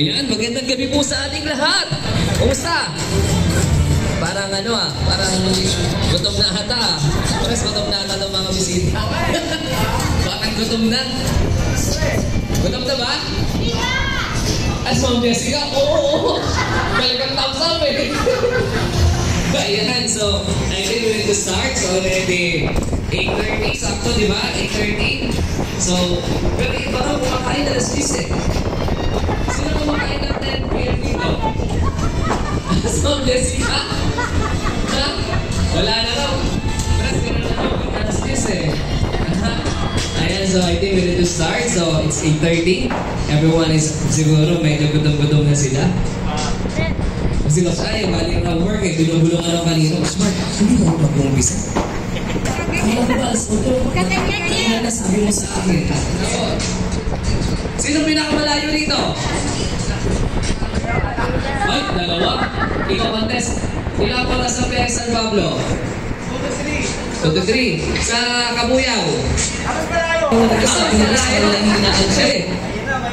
Ayan, magandang gabi po sa ating lahat. Kumusta? Parang parang gutom na ata. Mas gutom na ata ng mga bisita. Bakit gutom na? Gutom na ba? As Ma'am Jessica? Oo. Talagang thumbs up eh. Ayan, so I think we're going to start. So already 8:30, sakto diba? 8:30. So, pero iba ka kumakain na alas 10 eh. Sino kumakain ng 10 p.m. dito? As Ma'am Jessica? Ha? Wala na raw. Pero sino na raw alas 10 eh. Ayan, so I think we're going to start. So it's 8:30. Everyone is siguro medyo gutom-gutom na sila. Kasi ay, galing ng work eh. Binubulong ano kanina. Smart, hindi ko mag-umpisa. Kaya ko ba, kaya nasabi mo sa akin. Sino pinakamalayo rito? Ay, dalawa. Ikaw contest. Ilang ko na sa PX San Pablo? 2 to 3. Sa Kabuyaw? Nagkasabi na sa walang hinaan siya eh.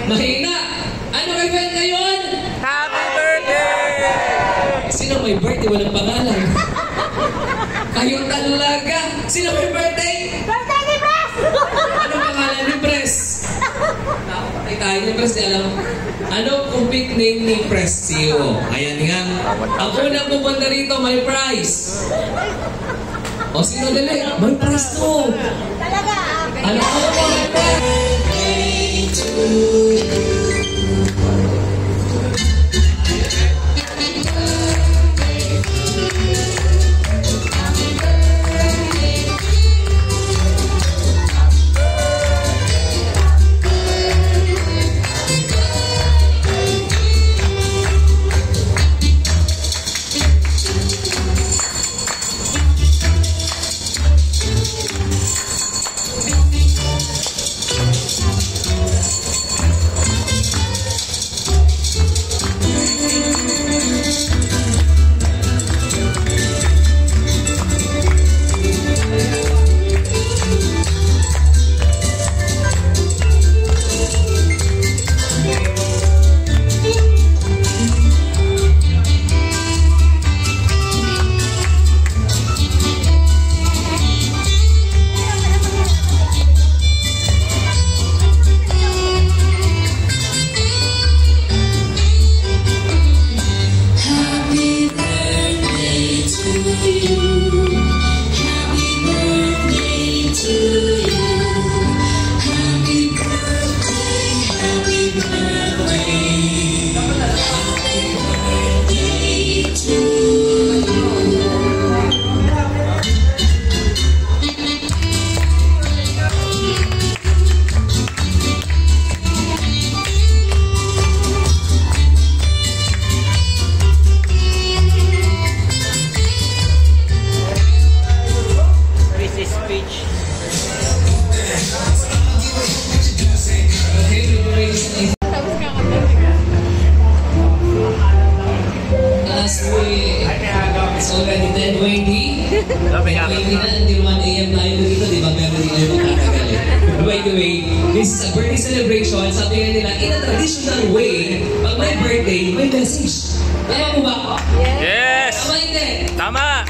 Mahina! Ano event ngayon? Happy birthday! Sino may birthday? Walang pangalan. Kayo talaga! Sino may birthday? Birthday ni Press! Anong pangalan ni Press? Nakapatay tayo ni Press. Alam mo, ano kung big name ni Press CEO? Ayan nga. Ang unang pupunta rito, may prize. O sino dali? May prize to. Talaga? Ano ko po may prize? It's already 10:20. 20 na, until 1 a.m. tayo dito, di ba? Pero di tayo magtatagal eh. By the way, this is a birthday celebration. Sabi nga nila, in a traditional way, pag may birthday, may message. Tama mo ba? Yes! Tama hindi? Tama!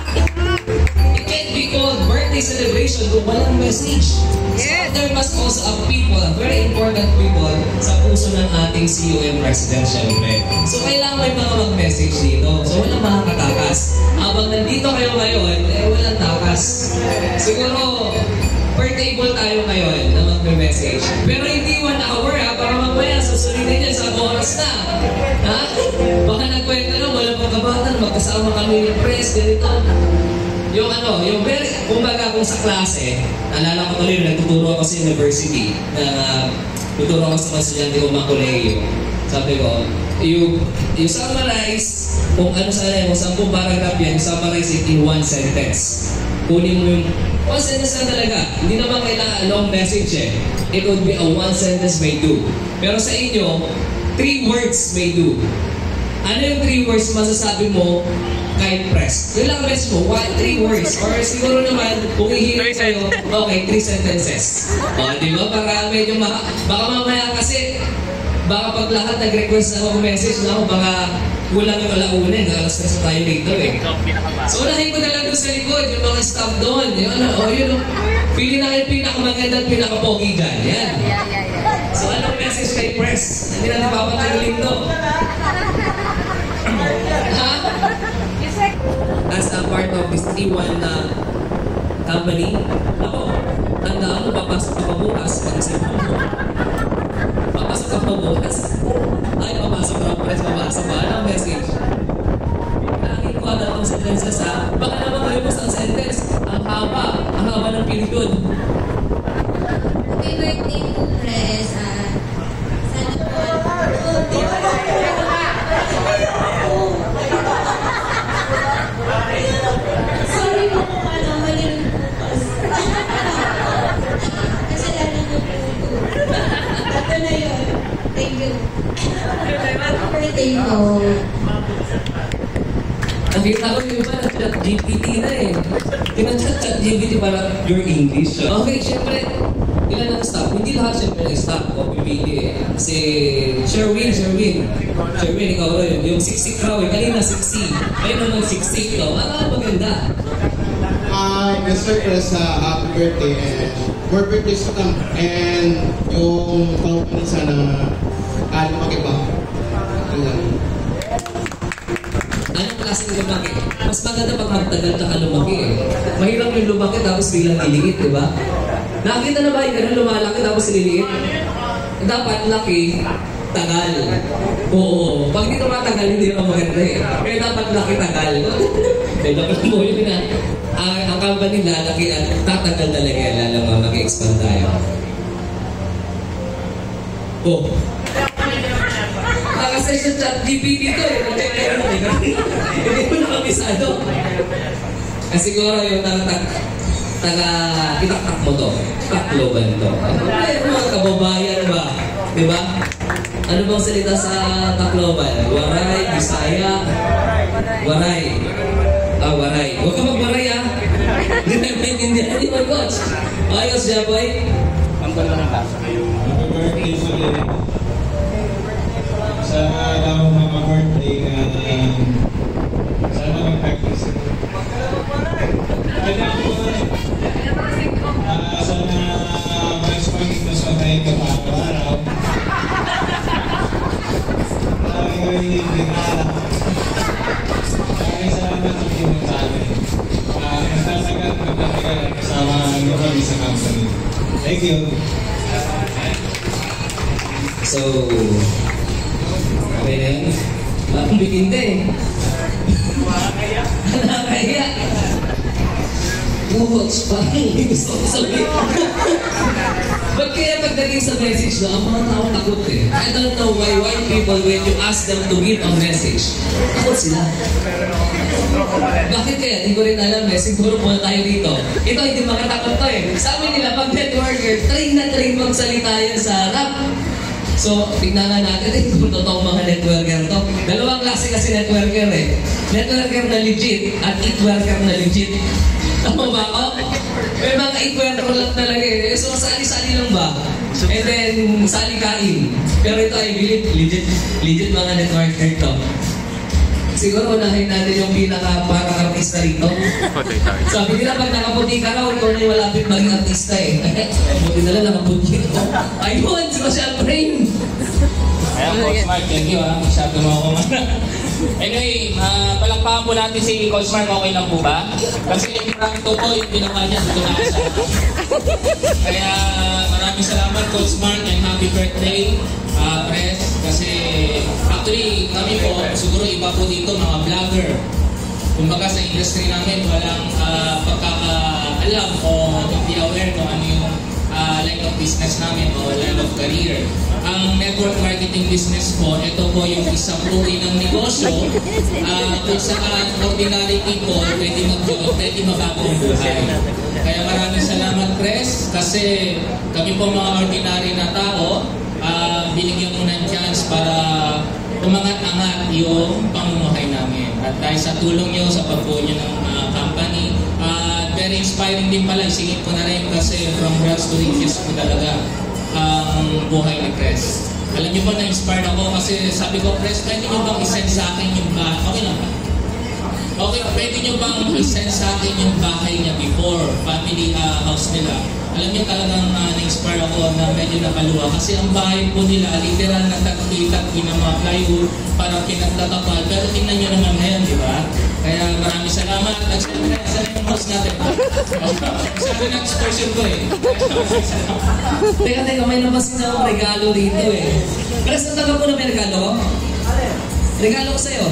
It can't be called birthday celebration kung walang message. Yes. So there must also a people, a very important people, sa puso ng ating COM President, syempre. So kailangan may mga mag-message dito. So walang makakatakas. Habang nandito kayo ngayon, walang takas. Siguro, per table tayo ngayon na mag-message. Pero hindi 1 hour para mamaya susunodin niya sa oras na. Ha? Baka nagkwento lang, walang pagkabatan, magkasama kami ng press, ganito. Yung very, kumbaga kung sa klase, naalala ko tuloy, nagtuturo ako sa university, tuturo ako sa mga estudyante ko mga kolehiyo. Sabi ko, you summarize kung ano sana yung 10 paragraph yan, you summarize it in 1 sentence. Kunin mo yung 1 sentence na talaga. Hindi naman kailangan long message eh. It would be a 1 sentence may do. Pero sa inyo, 3 words may do. Ano yung 3 words masasabi mo kahit press? Yun lang best mo, 3 words. Or siguro naman, kung ihirap kayo, okay, 3 sentences. O, di ba? Para medyo baka mamaya kasi, baka pag lahat nag-request ako message na ako, baka kulang yung alauna, alas 3 tayo dito eh. So unahin ko na lang doon sa likod, yung mga staff doon. Yun, yun, pili na kayo pinakamaganda at pinakapogi dyan. Yan. So anong message kay press? Hindi na napapatagilin to. Ha? As a part of this T1 company, ako, tandaan mo, papasok ka pa bukas, pag-isip mo. Papasok ka pa bukas. Ay, papasok ka pa press, papasok ka. Anong message? Nakakit ko na itong sentences ha. Baka naman kayo mo sa sentence. Ang haba ng period. Happy birthday to Press. Sana po. Sorry po kung mali yung bukas. Kasalanan mo po ito. Ito na yun. Thank you. Happy birthday po. Nakita ko yung iba na chat GPT na eh. Kinachat GPT para your English. Okay, syempre, ilan ang staff? Hindi lahat syempre ng staff o pipili eh. Si Sherwin, ikaw rin. Yung siksik raw eh. Kanina siksi. Ayun naman siksik daw. Maganda. Mr. Chris, happy birthday and more birthdays to come. And yung company sana lumaki pa. Anong klaseng lumaki? Mas maganda pag magtagal ka lumaki eh. Mahirap yung lumaki tapos bilang iliit, di ba? Nakita na ba yung ganun lumalaki tapos ililiit? Dapat laki, tagal. Oo. Pag dito matagal, hindi naman maganda eh. Kaya dapat laki, tagal. Kaya dapat mo yun na. Ang company lalaki at tatagal talaga yan, lalo mga mag-expand tayo. Oh. Nakasession chat GPT dito eh. Hindi mo nakabisado. Siguro yung itaktak mo to. Takloban to. Ay, mga kababayan ba? Diba? Ano bang salita sa Tacloban? Waray, Bisaya, Waray. Waray. Huwag ka magwaray ah. Hindi na maintindihan ni my coach. Ayos siya, boy. Ang ganda ng tasa. Happy birthday ulit. Sana daw mag-birthday ka sana mag-practice. Sana mas pag-itas pa tayo kapag-araw. Maraming salamat sa pinong sa amin. Magtatagal kasama nyo kami sa company. Thank you. So, okay na yun. Bakong bitinde eh. Nakakaya. Buhots pa. Gusto ko sabihin. Ba't kaya pagdating sa message na, ang mga tao takot eh. I don't know why people, when you ask them to give a message, takot sila. Bakit kaya? Hindi ko rin alam eh. Siguro muna tayo dito. Ito hindi makatakot to eh. Sabi nila, pag networker, train na train magsalita yan sa rap. So, tignan nga natin kung totoo mga networker to. Dalawang klase kasi networker eh. Networker na legit at itworker na legit. Tama ba ako? May mga itworker lang talaga eh. So, sali-sali lang ba? And then, sali-kain. Pero ito ay legit mga networker to. Siguro unahin natin yung pinaka-para-artista rito. Sabi nila pag nakaputi ka raw, ikaw na yung malapit maging artista eh. Buti na lang nakaputi ko. Ayun, si Masyal Brain! Ayan, Coach Mark, thank you ha. Masyado mo ako Anyway, palakpakan po natin si Coach Mark, okay lang po ba? Kasi yung practo po, yung ginawa niya, dito na sa Kaya maraming salamat Coach Mark and happy birthday, Press. Kasi actually, kami po, siguro iba po dito, mga vlogger. Kumbaga sa industry namin, walang pagkakaalam o hindi aware kung ano yung line of business namin o line of career. Ang network marketing business po, ito po yung isang uri ng negosyo kung saan ordinary people pwede mabago ang buhay. Kaya maraming salamat Press kasi kami po mga ordinary na tao, binigyan mo ng chance para umangat-angat yung pamumuhay namin. At dahil sa tulong nyo, sa pagbuo nyo ng company, very inspiring din pala, isingit ko na rin kasi from grass to riches po talaga ang buhay ni Press. Alam niyo ba, na-inspired ako kasi sabi ko, Pres, pwede niyo bang isend sa akin yung bahay? Okay lang ba? Okay, pwede niyo bang isend sa akin yung bahay niya before, family house nila? Alam niyo talagang na-inspire ako na medyo nakaluwa kasi ang bahay po nila, literal na tagpi-tagpi ng mga plywood, parang pinagtatapal. Pero tingnan niyo naman ngayon, di ba? Kaya maraming salamat. At syempre, sana yung host natin. Sabi ng expression ko eh. Teka, may nabasin na akong regalo dito eh. Pero sa taga ko na may regalo ko? Regalo ko sa'yo.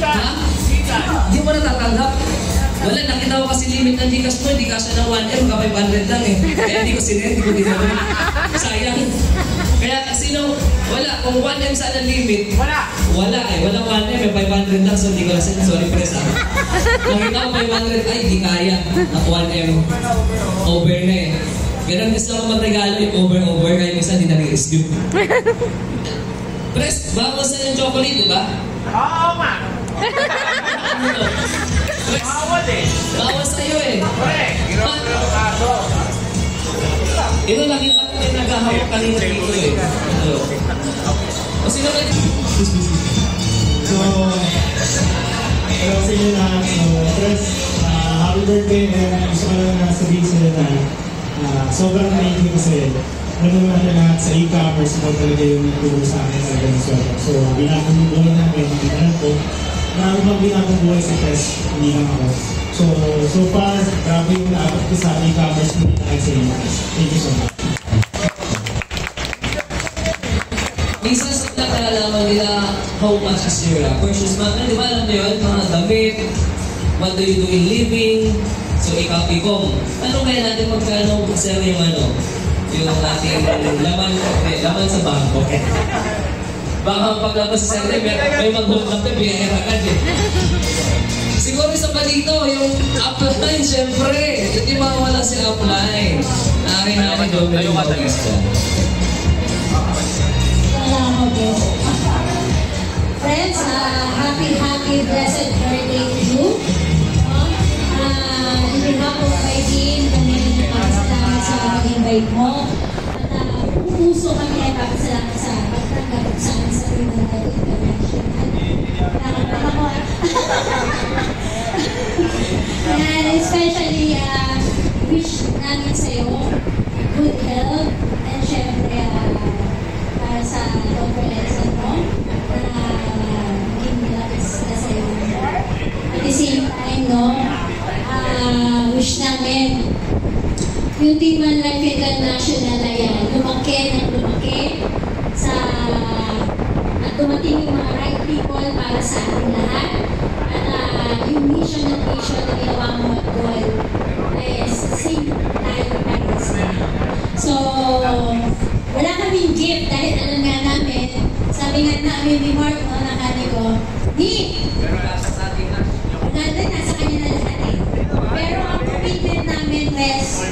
Ha? Hindi mo natatanggap. Wala, nakita ko kasi limit ng Gcash mo, hindi ka siya ng 1M, ka 500 lang eh. Kaya hindi ko sinend, hindi ko dinawin. Sayang. Kaya sino, wala, kung 1M sana limit, wala eh, walang 1M, may 500 lang, so hindi ko nasend, sorry press ah. Nakita ko 500, ay di kaya, na 1M, over na eh. Ganun gusto ko magregalo eh, over, kaya minsan hindi nag-i-scoop. Press, bawas na yung chocolate, di ba? Oo, ma! Ano to? Bawal eh. Bawas sa'yo eh. Correct. Ginawa ko ng kaso. Ito nakita ko yung naghahawak kanina dito eh. Ito. O sino ba ito? So, hello sa inyo lahat. So, Pres, happy birthday and gusto ko lang sabihin sa inyo na sobrang thank you kasi alam naman natin lahat sa e-commerce mo talaga yung nagtulong sa akin talaga ng sobrang. So, binabubuhay namin, alam ko, marami bang binabubuhay sa Pres, hindi lang ako. So far, grabe yung naabot ko sa e-commerce mo dahil sa inyo. Thank you so much. Minsan sa nakakalaman nila how much is your purchase money. Di ba alam nyo yun? Mga damit, what do you do in living? So i-copy ko. Ano kaya natin magkano sir yung ano? Yung ating laman sa bangko. Baka paglabas sa sir, may mag-hold up na biyahe agad eh. Siguro isa pa dito, yung upline, syempre. Hindi mawala si upline. Akin namin doon. Salamat po. Friends, happy blessed birthday to you. In behalf of my team, kami nagpapasalamat sa pag-invite mo. At puso kami ay papasalamat sa pagtanggap sa amin sa Trinidad International. Nakakata ko. And especially, wish namin sa'yo good health and syempre para sa conference mo na maging malakas na sa'yo. At the same time, no, wish namin yung Team One Life International na yan, lumaki sa at dumating yung mga right people para sa ating lahat. At yung mission at vision na ginawa mo at goal is same tayo practice na. So, wala kaming gift dahil alam nga namin, sabi nga namin ni Mark, no, nakani ko, nasa kanya na lahat eh. Pero ang commitment namin is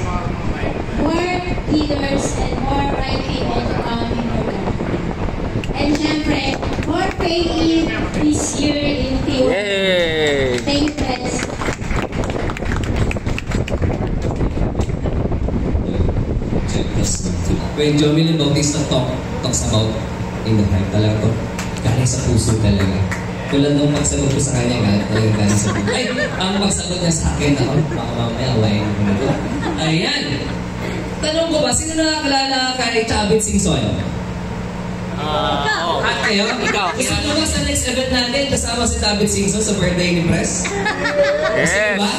more leaders and more right people to come in our life. And syempre, more pay-in this year in Tio. Thank you, friends. When Jomilyn Bautista talks about in the heart, talaga to, galing sa puso talaga. Tulad nung pagsagot ko sa kanya, galing sa puso. Ay, ang pagsagot niya sa akin, ako, baka mamaya awayin ko na ito. Ayan! Tanong ko ba, sino nakakalala kay Chavit Singsoy? At kayo? Ikaw. Gusto nyo ba sa next event natin kasama si David Singson sa birthday ni Press? Gusto nyo ba?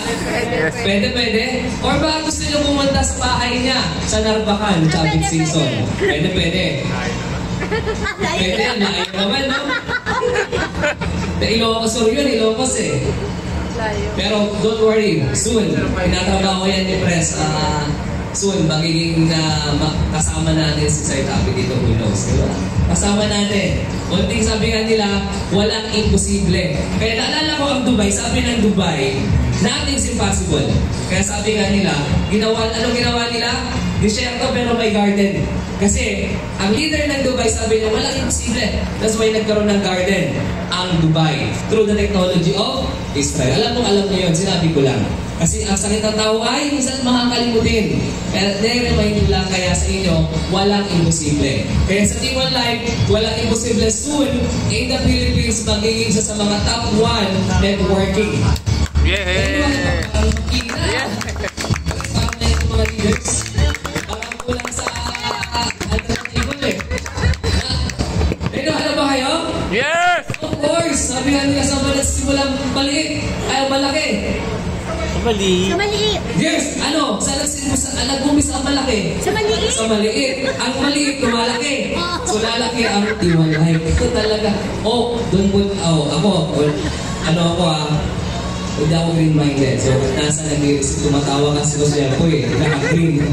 Pwede. Or ba gusto nyo pumunta sa bahay niya sa Narbacan, David Singson? Pwede. Pwede, layo naman, no? Ilocos yun, Ilocos eh. Pero don't worry, soon, pinatrabaho yan ni Press. Soon, magiging kasama natin si Sir David dito, who knows, diba? Kasama natin. Kunting sabi nga nila, walang imposible. Kaya naalala ko ang Dubai, sabi ng Dubai, nothing's impossible. Kaya sabi nga nila, anong ginawa nila? Disyerto pero may garden. Kasi, ang leader ng Dubai sabi niya, walang imposible. That's why nagkaroon ng garden ang Dubai. Through the technology of Israel. Alam niyo yun, sinabi ko lang. Kasi ang sakit ng tao ay minsan makakalimutin. Pero nire-remind ko lang kaya sa inyo, walang imposible. Kaya sa T1 Live, walang imposible. Soon, in the Philippines, magiging isa sa mga top 1 networking. Yeah! Parang makina. Parang na itong mga leaders. Parang kulang sa alternative eh. Pero ano ba kayo? Yes! Of course! Sabi nga nila sa simulang maliit, ay malaki. Mali. Sa maliit. Yes! Ano? Nag-umpisa ang malaki? Sa maliit. Sa maliit. Ang maliit, lumalaki. So lalaki ang T1 Live. Ito talaga. Oh, doon po, ako, ano ako hindi ako green-minded. So nasa nag-iisip, tumatawa kasi ko siya po eh. Naka-green.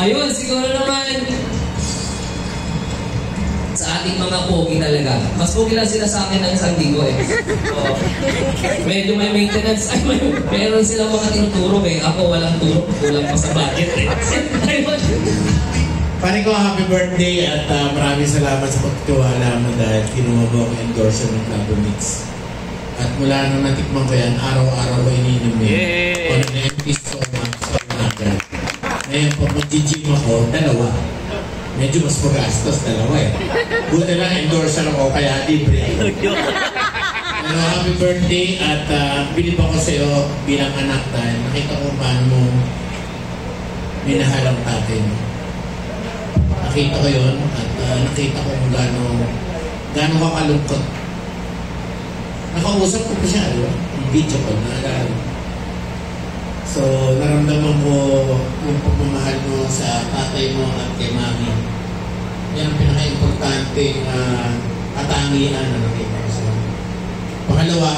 Ayun, siguro naman, sa ating mga pogi talaga. Mas pogi lang sila sa akin ng isang linggo eh. So, medyo may maintenance. Ay, meron silang mga tinuturo eh. Ako walang turo. Kulang pa sa budget eh. Pare ko, happy birthday at maraming salamat sa pagtiwala mo dahil kinuha mo ang endorser ng Club Mix. At mula nung natikman ko yan, araw-araw ko ininom mo Yay! on an empty stomach. Ngayon, pag mag-gym ako, dalawa. Medyo mas magastos, dalawa eh. Buti lang, endorser ako, kaya libre ako. Happy birthday at bilib ako sa'yo bilang anak dahil nakita ko paano mo minahal ang tatay mo. Nakita ko yun at nakita ko kung gaano ka kalungkot. Nakausap ko pa siya, video ko, naalala. So, naramdaman mo yung pagmamahal mo sa tatay mo at kay mami. Yan ang pinaka-importante katangian na nakita ko sa mga. Pangalawa,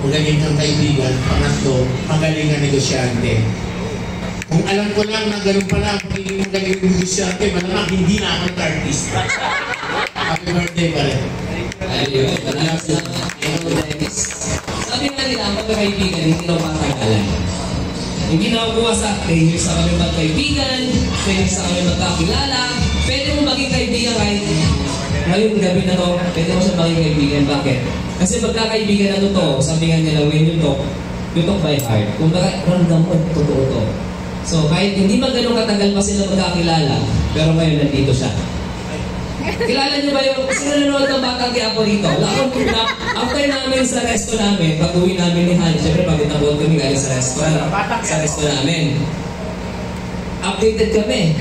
magaling kang kaibigan. Pangatlo, magaling kang negosyante. Kung alam ko lang na ganun pala, magiging magaling kang negosyante, malamang hindi na ako nag-artista. Happy birthday pa rin. Ayun, maraming salamat. Dennis. Sabi nga nila, ang magkakaibigan, hindi na matagalan. Hindi na kuha sa 10 years na kami magkaibigan, 10 years na kami magkakilala. Pwede mo maging kaibigan kahit ngayong gabi na to, pwede mo siya maging kaibigan. Bakit? Kasi magkakaibigan na totoo, sabi nga nila, when you talk by heart. Kung ramdam mo, totoo to. So kahit hindi man ganun katagal pa sila magkakilala, pero ngayon nandito siya. Kilala niyo ba yung sinunod ng Batang Quiapo rito? After namin sa resto namin, pag-uwi namin ni Han, syempre pagod na buwan kami galing sa resto namin. Updated kami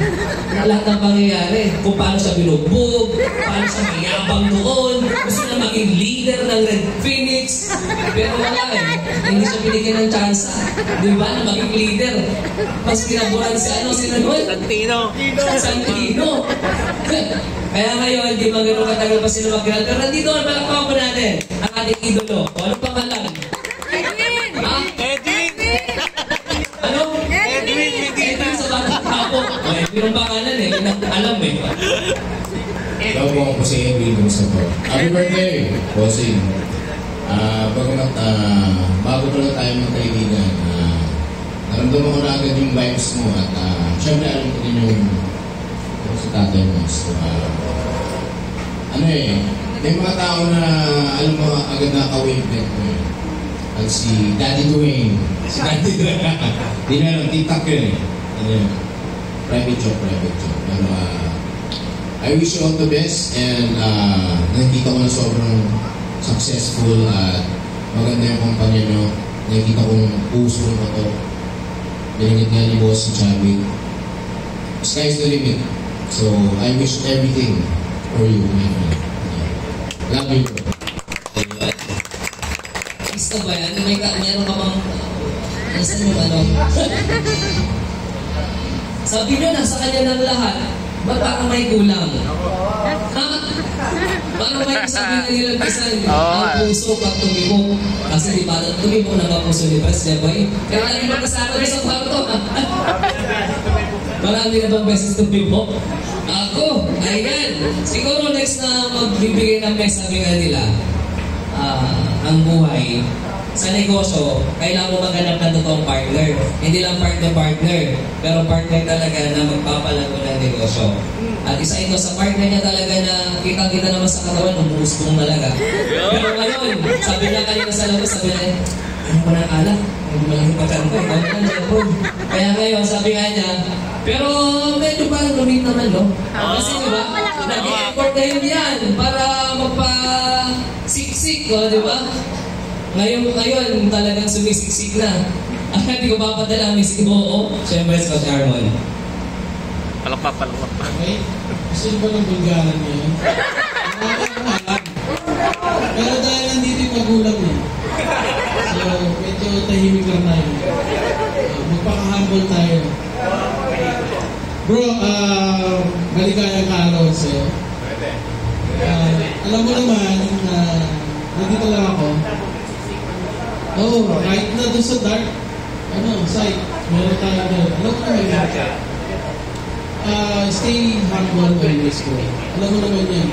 na lahat ng pangyayari. Kung paano siya binugbog, paano siya mayabang noon, gusto na maging leader ng Red Phoenix. Pero wala eh, hindi siya binigyan ng chance. Di ba, na maging leader? Mas pinaburan si sino nun? Santino. Kaya ngayon, hindi man gano'ng katagal pa sila mag-grad. Pero nandito, palakpakan po natin ang ating idolo. O, ano pangalan? Edwin! Ha? Ano? Edwin sa Batang Quiapo. O, Edwin ang pangalan eh. Alam eh. Hello po ako si Edwin Gusto po. Happy birthday, bossing. Bago pala tayo magkaibigan, naramdaman ko na agad yung vibes mo at syempre alam ko din yung sa tatay mo. So, may mga tao na alam mo agad na ka-wavelength mo yun. At si Daddy Dwayne. Si Daddy Dwayne. Di na lang, TikTok yun eh. Private joke. Pero I wish you all the best and nakikita ko na sobrang successful at maganda yung kumpanya nyo. Nakikita kong puso mo to. Binigit nga ni Boss si Chadwick. Sky's the limit. So, I wish everything for you, my friend. Love you, bro. Gusto ba yan? Meron ka bang... Nasaan yung ano? Sabi nyo, nasa kanya ng lahat. Ba't parang may kulang? Ha? Parang may sabi na nilang bisan, ang puso pag tumibok. Kasi di ba, tumibok na ba puso ni President Boy? Kaya lagi magkasama rin sa kwarto. Marami na bang beses tumibok? Ako, ayan. Siguro next na magbibigay ng message nga nila, ang buhay, sa negosyo, kailangan mo maghanap ng totoong partner. Hindi lang partner, pero partner talaga na magpapalago ng negosyo. At isa ito sa partner niya talaga na kita-kita naman sa katawan, umuustong talaga. Pero ngayon, sabi niya kanina sa labas, sabi niya, ano ko ng alak? Hindi mo lang ipagkanta. Kaya ngayon, sabi nga niya, pero medyo parang lumit naman, no? Kasi diba, nag-effort kayo yan para magpa-siksik, di ba? Ngayon, talagang sumisiksik na. Hindi ko papadala ang Miss Iboo. Siyempre, Coach Armon. Palakpak. Okay? Gusto niyo ba ng bulgaran niya? Pero dahil nandito yung magulang niya, so medyo tahimik lang tayo. Magpaka-humble tayo. Bro, maligayang araw sa'yo. Alam mo naman, nandito lang ako. Right na doon sa dark, site, meron tayo doon. Alam mo naman, stay humble always ko. Alam mo naman yan,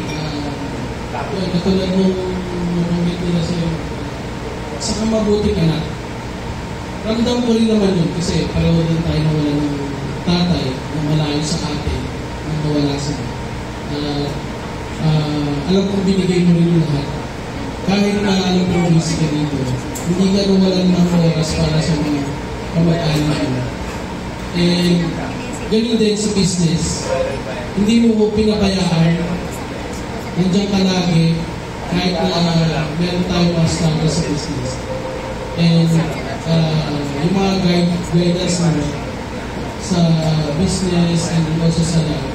katulad mong namamit nila sa'yo, saka mabuting anak. Ramdam ko rin naman yun kasi pareho din tayo nawala ng tatay na malayo sa atin, na nawala sila. Alam kong binigay mo rin yung lahat. Kahit na alam kong busy ka dito, hindi ka nawalan ng oras para sa mga kamag-anak mo. And ganun din sa business. Hindi mo ko pinapayaan. Nandiyan ka lagi kahit na meron tayo mga struggle sa business. And yung mga guidance mo sa business and also sa life.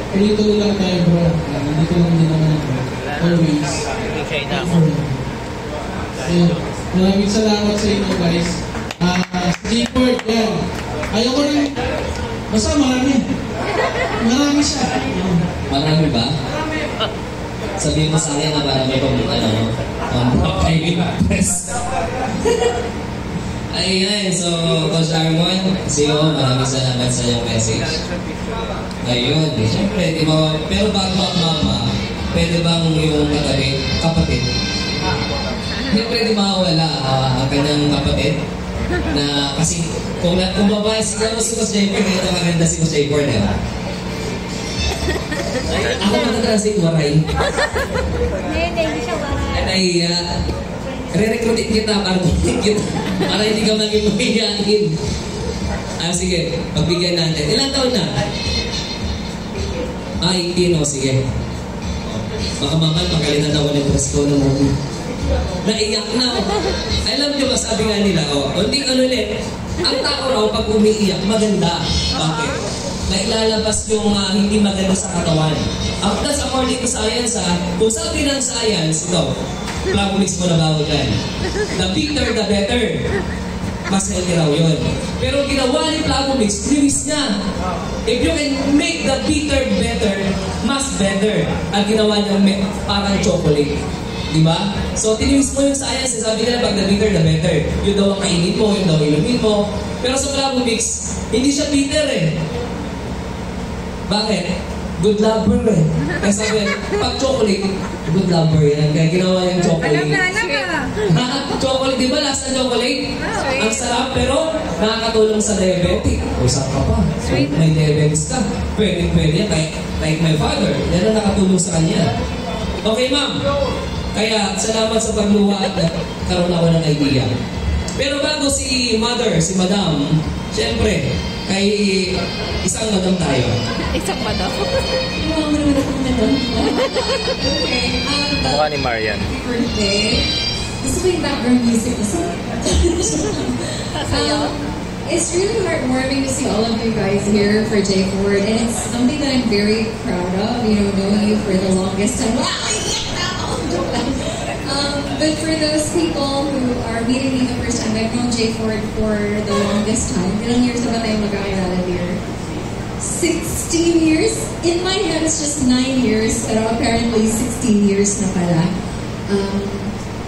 Dito lang tayo bro. Dito lang din naman ako. Always. So, maraming salamat sa inyo guys. J-Port, yan. Ayoko rin. Basta marami. Marami siya. Marami ba? Sabihin mo sa akin na marami pang press. Ayan, so Coach Armon, CEO, maraming salamat sa iyong message. Ayun, siyempre, di ba, pero bago ang mama, pwede bang yung kapatid? Siyempre, di mawala ang kanyang kapatid na kasi kung babae siguro si Coach J-Port, ito maganda si Coach J-Port, di ba? Ako matanda si Waray. Hindi siya waray. Re-recruitin kita para hindi ka maging mahihain. Sige, pagbigyan natin. Ilang taon na? 18, sige. Baka mamay, pagkalitan ako ng presko ng movie. Naiyak na. Alam nyo ba, sabi nga nila, hindi ulit. Ang tao raw, pag umiiyak, maganda. Bakit? Nailalabas yung hindi maganda sa katawan. That's according to science, kung sabi ng science, ito, Plavomix mo na bawal yan. The bitter, the better. Mas healthy raw yun. Pero ginawa ni Plavomix, liwis niya. If you can make the bitter better, mas better. Ang ginawa niya parang chocolate. Diba? So, tiniwis mo yung science. Sabi nila, pag the bitter, the better. Yun daw ang kainin mo, yun daw inumin mo. Pero sa Plavomix, hindi siya bitter eh. Bakit? Good lover eh. Kaya sabi, pag chocolate, good lover yan. Kaya ginawa yung chocolate. Chocolate, di ba? Lasa chocolate? Ang sarap, pero nakakatulong sa diabetic. O saan ka pa? So, may diabetes ka. Pwede yan. Like my father. Yan ang nakatulong sa kanya. Okay, ma'am. Kaya, salamat sa pagluwa at karoon ako ng idea. Pero bago si mother, si madam, siyempre, kay isang madam tayo. Isang madam? Mukha ni Marian. Birthday. Gusto ko yung background music. It's really heartwarming to see all of you guys here for J-Ford, and it's something that I'm very proud of, knowing you for the longest time. But for those people who are meeting me the first time, I've known J-Ford for the longest time. Ilang years na ba tayo mag-aaral here? 16 years? In my head, it's just 9 years, pero apparently 16 years na pala.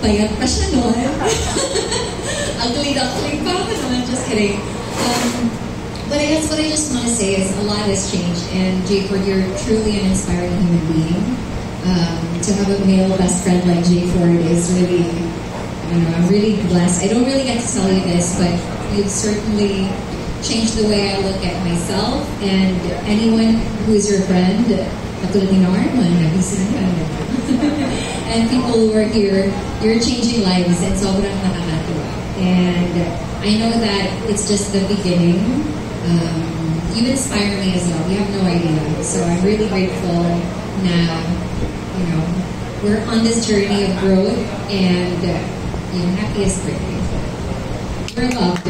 Payat pa siya noon. Ugly duckling pa ako naman, just kidding. But I guess what I just want to say is a lot has changed, and J-Ford, you're truly an inspiring human being. To have a male best friend like J-Ford is really, I'm really blessed. I don't really get to tell you this, but you've certainly changed the way I look at myself and anyone who is your friend, katulad ni Norman, and people who are here, you're changing lives, and sobrang nakakatuwa. And I know that it's just the beginning. You inspire me as well. You have no idea. So I'm really grateful now, you know, we're on this journey of growth, and happiest birthday. We're loved.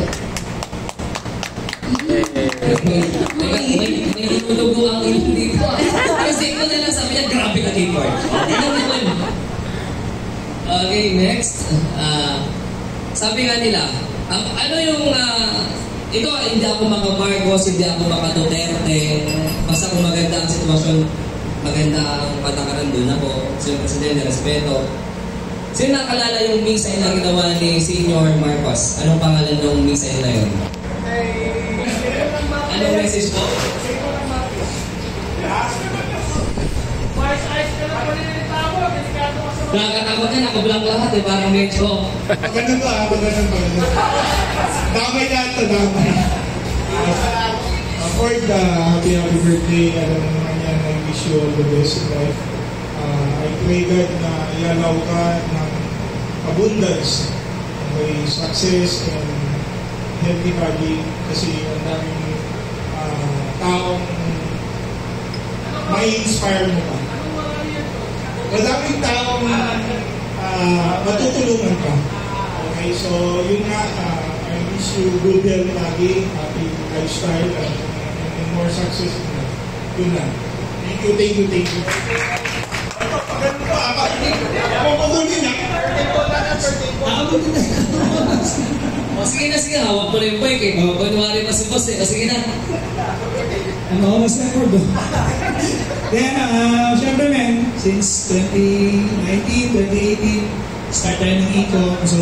May hinulugo ang ilong dito. Kasi ikaw na lang sabi niya, grabe ka keyboard. Okay, next. Sabi nga nila, ano yung, ito, hindi ako mga Marcos, hindi ako mga Duterte. Basta kung maganda ang sitwasyon, maganda ang patakaran doon ako. Sino Presidente, respeto. Sino nakalala yung missile na ginawa ni Senior Marcos? Anong pangalan ng missile na yun? Anong message po? Nakatakot na, nakablang lahat eh, parang medyo. Maganda to maganda. Damay na ito, damay. Ford, happy birthday. Alam mo naman yan, I wish you all the best in life. I pray God na ialaw ka ng abundance, may success and healthy body, kasi ang daming taong may inspire mo ka. Madaming taong matutulungan ka. Okay, so yun nga, I wish you good health lagi, happy lifestyle, and more success. Yun lang. Thank you. Pagano pa, ako pagulin na. Sige na, hawak mo na yung bike eh. Kunwari pa si boss eh. Sige na. Mas record doon. Then, syempre men, since 2019, 2018, start tayo ng e-com. So,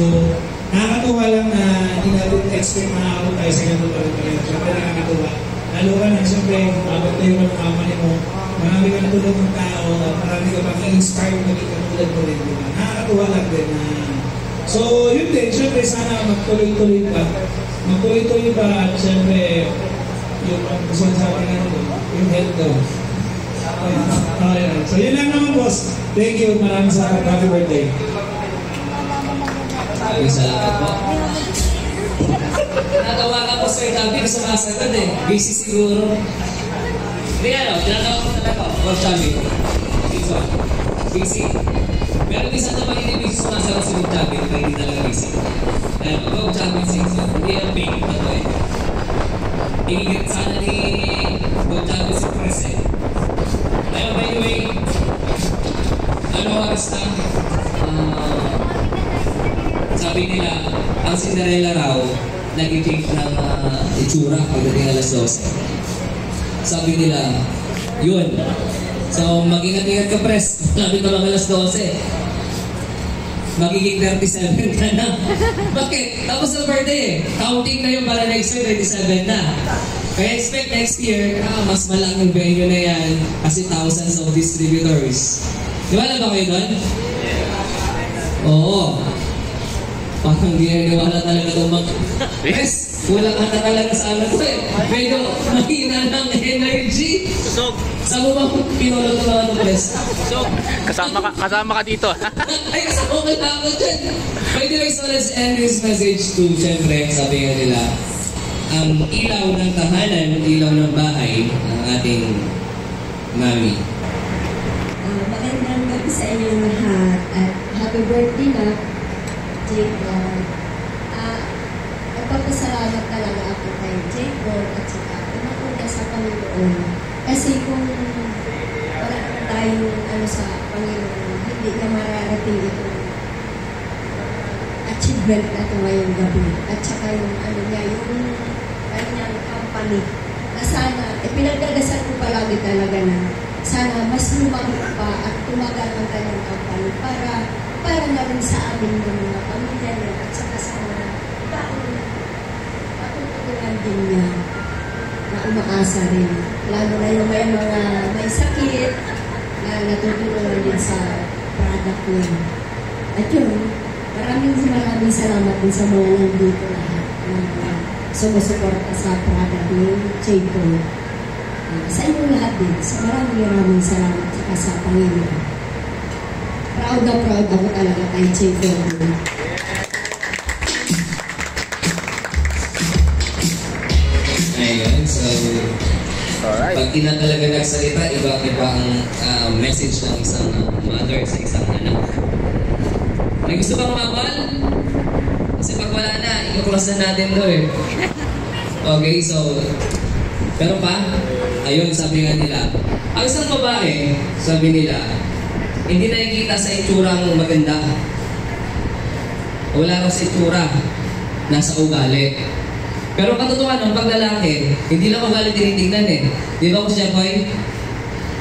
nakakatuwa lang na hindi natin expect makakabot tayo sa ganito pa rin. Syempre nakakatuwa. Lalo ka na, syempre, abot tayo ng kamali mo. Marami ka natulog ng tao at marami ka pang i-inspire maging katulad mo rin. Nakakatuwa lang din na so, yun din, syempre sana magtuloy-tuloy pa. Magtuloy-tuloy pa at syempre, yung gusto sa akin yung health daw. So, yun lang naman, boss. Thank you. Maraming salamat. Happy birthday. Maraming salamat po. Natawa ka po sa itabi, sumasagad eh. Busy siguro. Hindi tinatawa ko talaga. Coach Chubby. Busy. Pero minsan naman hindi busy sumasagad si Coach Chubby, hindi talaga busy. Dahil pag Coach Chubby hindi ang big na to eh. Higit sana ni Coach Chubby si Chris eh. Pero by the way, oras na? Sabi nila, ang Cinderella raw, nag-change ng itsura pagdating alas 12. Sabi nila, yun. So, mag-ingat-ingat ka, press. Sabi ka mga alas 12. Magiging 37 ka na. Bakit? Tapos na birthday eh. Counting na yung para next year, 37 na. Kaya expect next year, mas malaking venue na yan kasi thousands of distributors. Di ba na ba kayo doon? Oo. Parang hindi na niwala talaga itong Yes! Kulang ka na talaga sa alam ko eh. Medyo mahina ng energy. Susog. Saan mo ba pinulot ko naman ng press? Susog. Kasama ka dito. Ay, kasama ka na ako dyan. By the way, so let's end this message to, syempre, sabi nga nila, ang ilaw ng tahanan, ilaw ng bahay, ang ating mami. Magandang gabi sa inyong lahat at happy birthday na, Jacob. Nagpapasalamat talaga ako kay Jacob at saka pinakuna sa Panginoon. Kasi kung wala naman tayong sa Panginoon, hindi niya mararating itong achievement na ito ngayong gabi. At saka yung niya, yung kanyang company na sana, pinagdadasal ko palagi talaga na sana mas lumaki pa at tumagal ang kanyang company para na rin sa amin ng mga pamilya niya at saka sa mga taong matutulungan din niya na umaasa rin. Lalo na yung may mga may sakit na natutulungan din sa product niya. At yun, maraming salamat din sa mga nandito lahat na sumusuporta sa product ni Jaco. Sa inyong lahat din, sa maraming salamat saka sa Panginoon. Proud ako talaga kay Jaco. So, pag ina talaga nagsalita, iba-iba ang message ng isang mother sa isang anak. May gusto bang mabal? Kasi pag wala na, i-cross na natin to eh. Okay, so, pero pa, ayun, sabi nga nila, ang isang babae, sabi nila, hindi nakikita sa itsurang maganda. Wala raw sa itsura, nasa ugali. Pero katotohanan, pag lalaki, hindi lang ugali tinitignan eh. Di ba, Kuya Boy?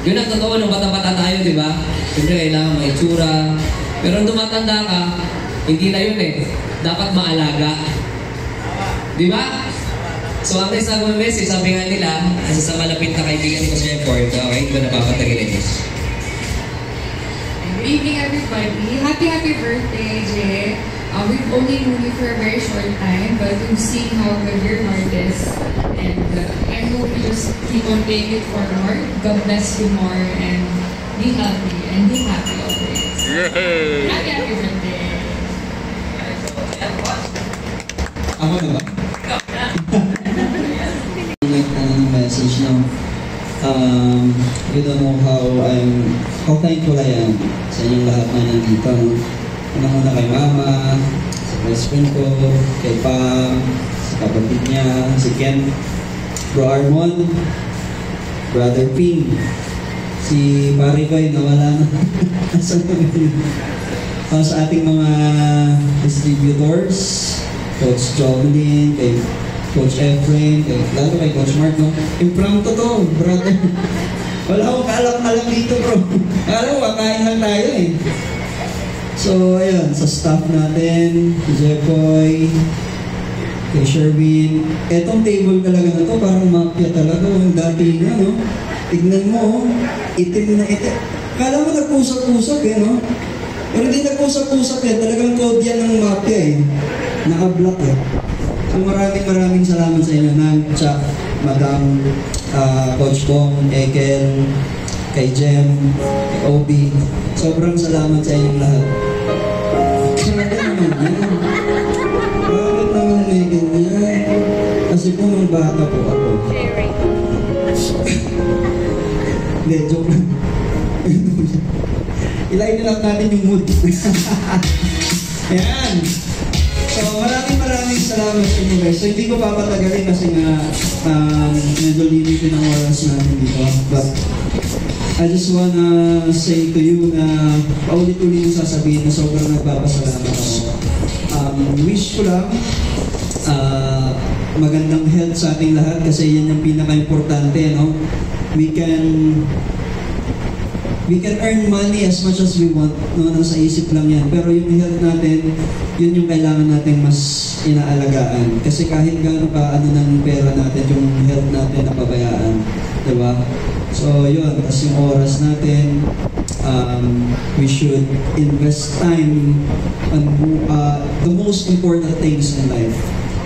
Yun ang totoo nung bata-bata tayo, di ba? Siyempre, kailangan may itsura. Pero nung tumatanda ka, hindi na yun eh. Dapat maalaga. Di ba? So, ang next na message, sabi nga nila, sa malapit na kaibigan ni Kuya Boy, okay, hindi ko napapatagilin. Good evening, everybody. Happy birthday, Jay. We've only known you for a very short time, but we've seen how good your heart is. And I hope you just keep on paying it forward. God bless you more and be healthy and be happy always. Yay! Happy birthday. Ako na ba? Message no. You don't know how thankful I am sa inyong lahat na nandito. No? Unang-una kay Mama, sa best friend ko, kay Pam, sa kapatid niya, si Ken, Bro Armon, Brother Ping, si Maricoy nawala na. Sa ating mga distributors, Coach Jovelyn, kay Coach Efrain, lalo kay Coach Mark, no? Impromptu to, brother. Wala akong kaalam-alam dito, bro. Alam mo, kakain lang tayo eh. So, ayun, sa staff natin, Jepoy, kay Sherwin. Etong table talaga na to, parang mafia talaga. Ang dati na, no? Tignan mo, itim na itim. Kala mo nagpusap-pusap eh, no? Pero hindi nagpusap-pusap eh. Talagang code yan ng mafia eh. Naka-block eh. So, maraming salamat sa inyo, Nang, Chuck, Madam, Coach Bong, Ekel, kay Jem, kay Obi. Sobrang salamat sa inyong lahat. Bakit naman yan? Bakit naman may ganyan? Kasi po nung bata po ako. Hindi, joke lang. Ilayin na lang natin yung mood. Ayan. So, maraming salamat sa inyo guys. So, hindi ko papatagalin kasi nga medyo limited ang oras natin dito. But, I just wanna say to you na paulit-ulit yung sasabihin na sobrang nagpapasalamat ako. Wish ko lang magandang health sa ating lahat kasi yan yung pinaka-importante, no? We can earn money as much as we want, no? Nasa isip lang yan. Pero yung health natin, yun yung kailangan natin mas inaalagaan. Kasi kahit gaano ka ng pera natin, yung health natin napabayaan. Diba? So, yun. Tapos yung oras natin, we should invest time on the most important things in life.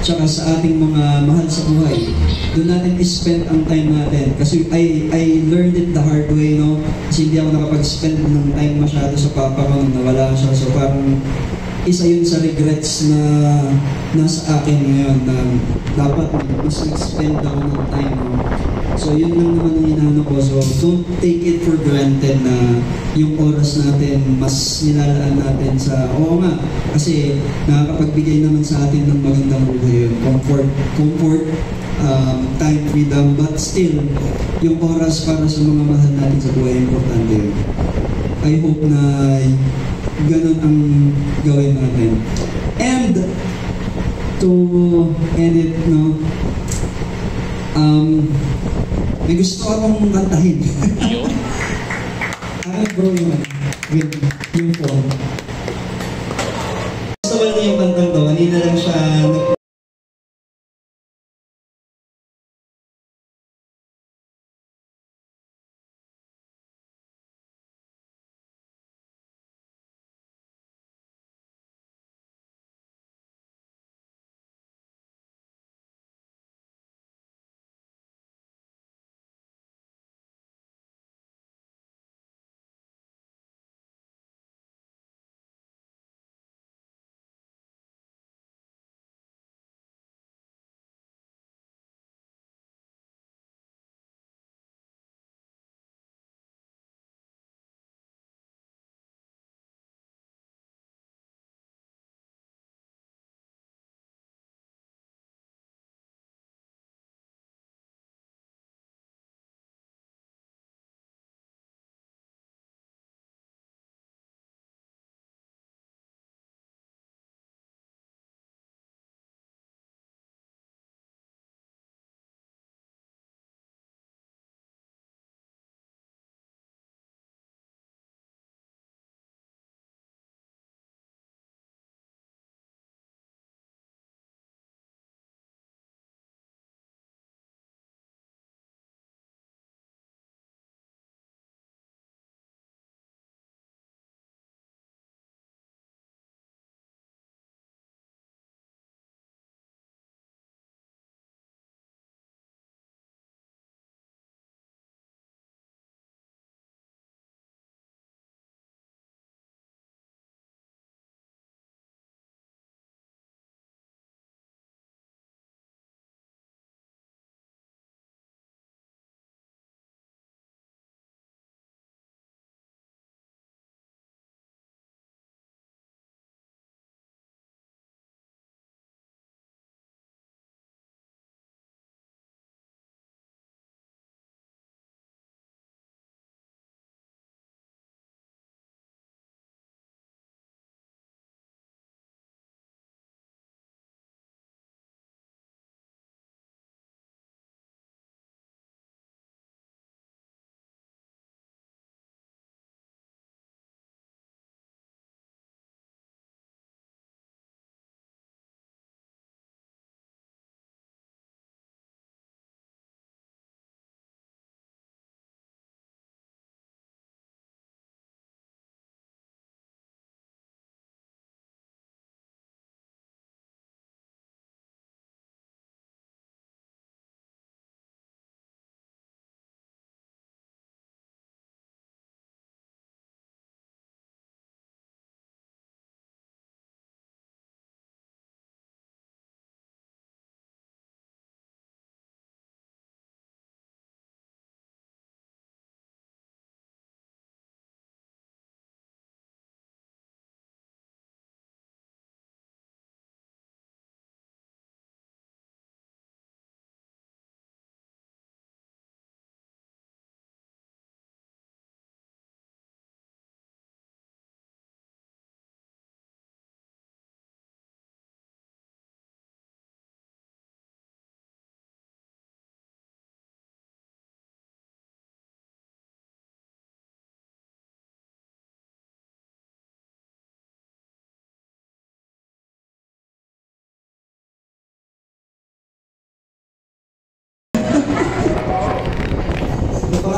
Tsaka sa ating mga mahal sa buhay. Doon natin i-spend ang time natin. Kasi I learned it the hard way, no? Kasi hindi ako nakapag-spend ng time masyado sa papa ko nung nawala siya. So parang isa yun sa regrets na nasa akin ngayon na dapat mas nag-spend ako ng time, no? So yun lang naman ang inaano ko. So don't take it for granted na yung oras natin mas nilalaan natin sa oo nga. Kasi nakakapagbigay naman sa atin ng magandang buhay yun. Comfort, time, freedom, but still, yung oras para sa mga mahal natin sa buhay, importante yun. I hope na ganun ang gawin natin. And, to end it, no, may gusto akong kantahin. Bro, yung phone. Gusto ko lang yung kantang to, kanina lang siya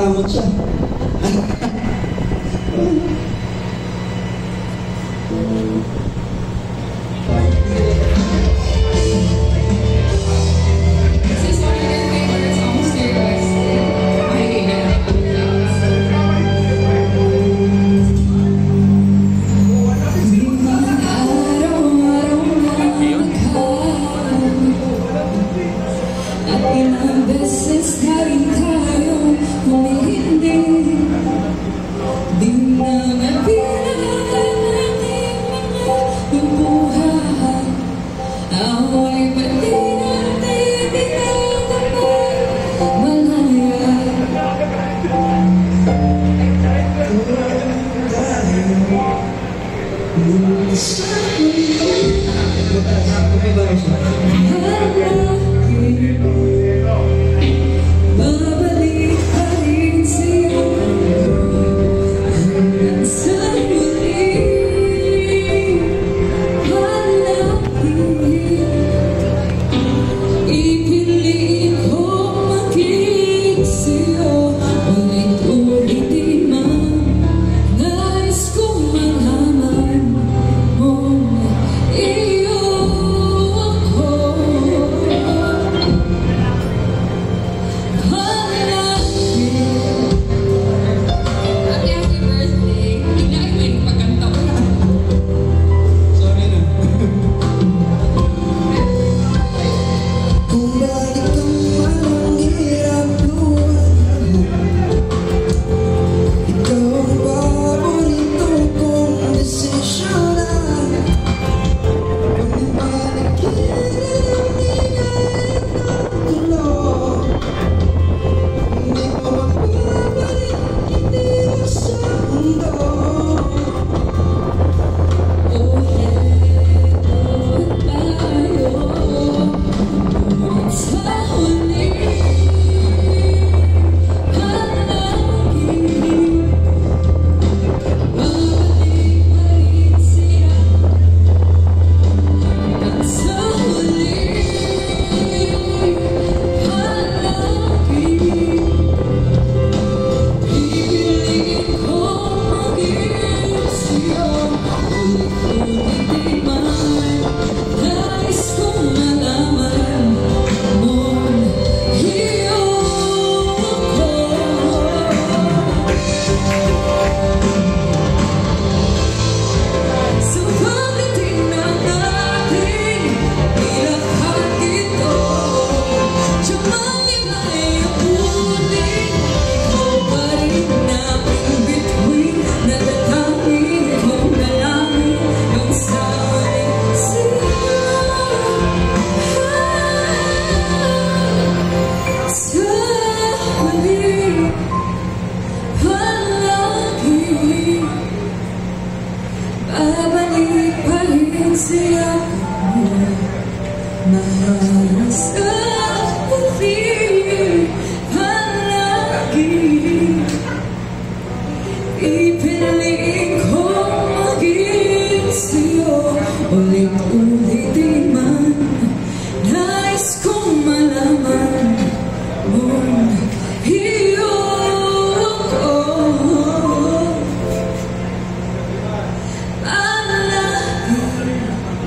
nakakamot siya. This is one of your favorite songs to requested. Makikita na po. At ilang beses na rin tayo humihindi. Di na nabilang natin mga bubuhay. Away pa din natin pinagdamay malaya. Babalik pa rin sa'yo hanggang sa muli. Ipiliin ko maging sa'yo ulit-ulitin man. Nais kong malaman mo iyo ako. Happy birthday! Bigla ko yung pagkanta ko na. Sorry na. Kung bakit ang parang hirap luwan mo, ikaw ang paborito kong desisyonan. Kung panaginip di kaya ng tulog, hindi ko magbabalik, hindi mo sa mundo. Oh, heto tayo. Ngunit sa huli, palagi babalik pa rin siya. Hanggang sa huli, palagi pipiliin ko maging sa'yo. Ulit-ulitin man, nais kong malaman mo iyo ako. Subagitin na natin ilakad ito. Siyang ay abutin, ikaw pa rin namin bituin. Natatangin ko na lang yung sa'yo. Sa huli, palagi babalik pa rin siya mo. Mahal sa huli, palagi ipiliin ko maging sa'yo. Ulit-ulitin man, nais kong malaman mo iyo ako.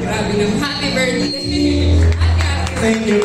Grabe naman. Happy birthday! Thank you.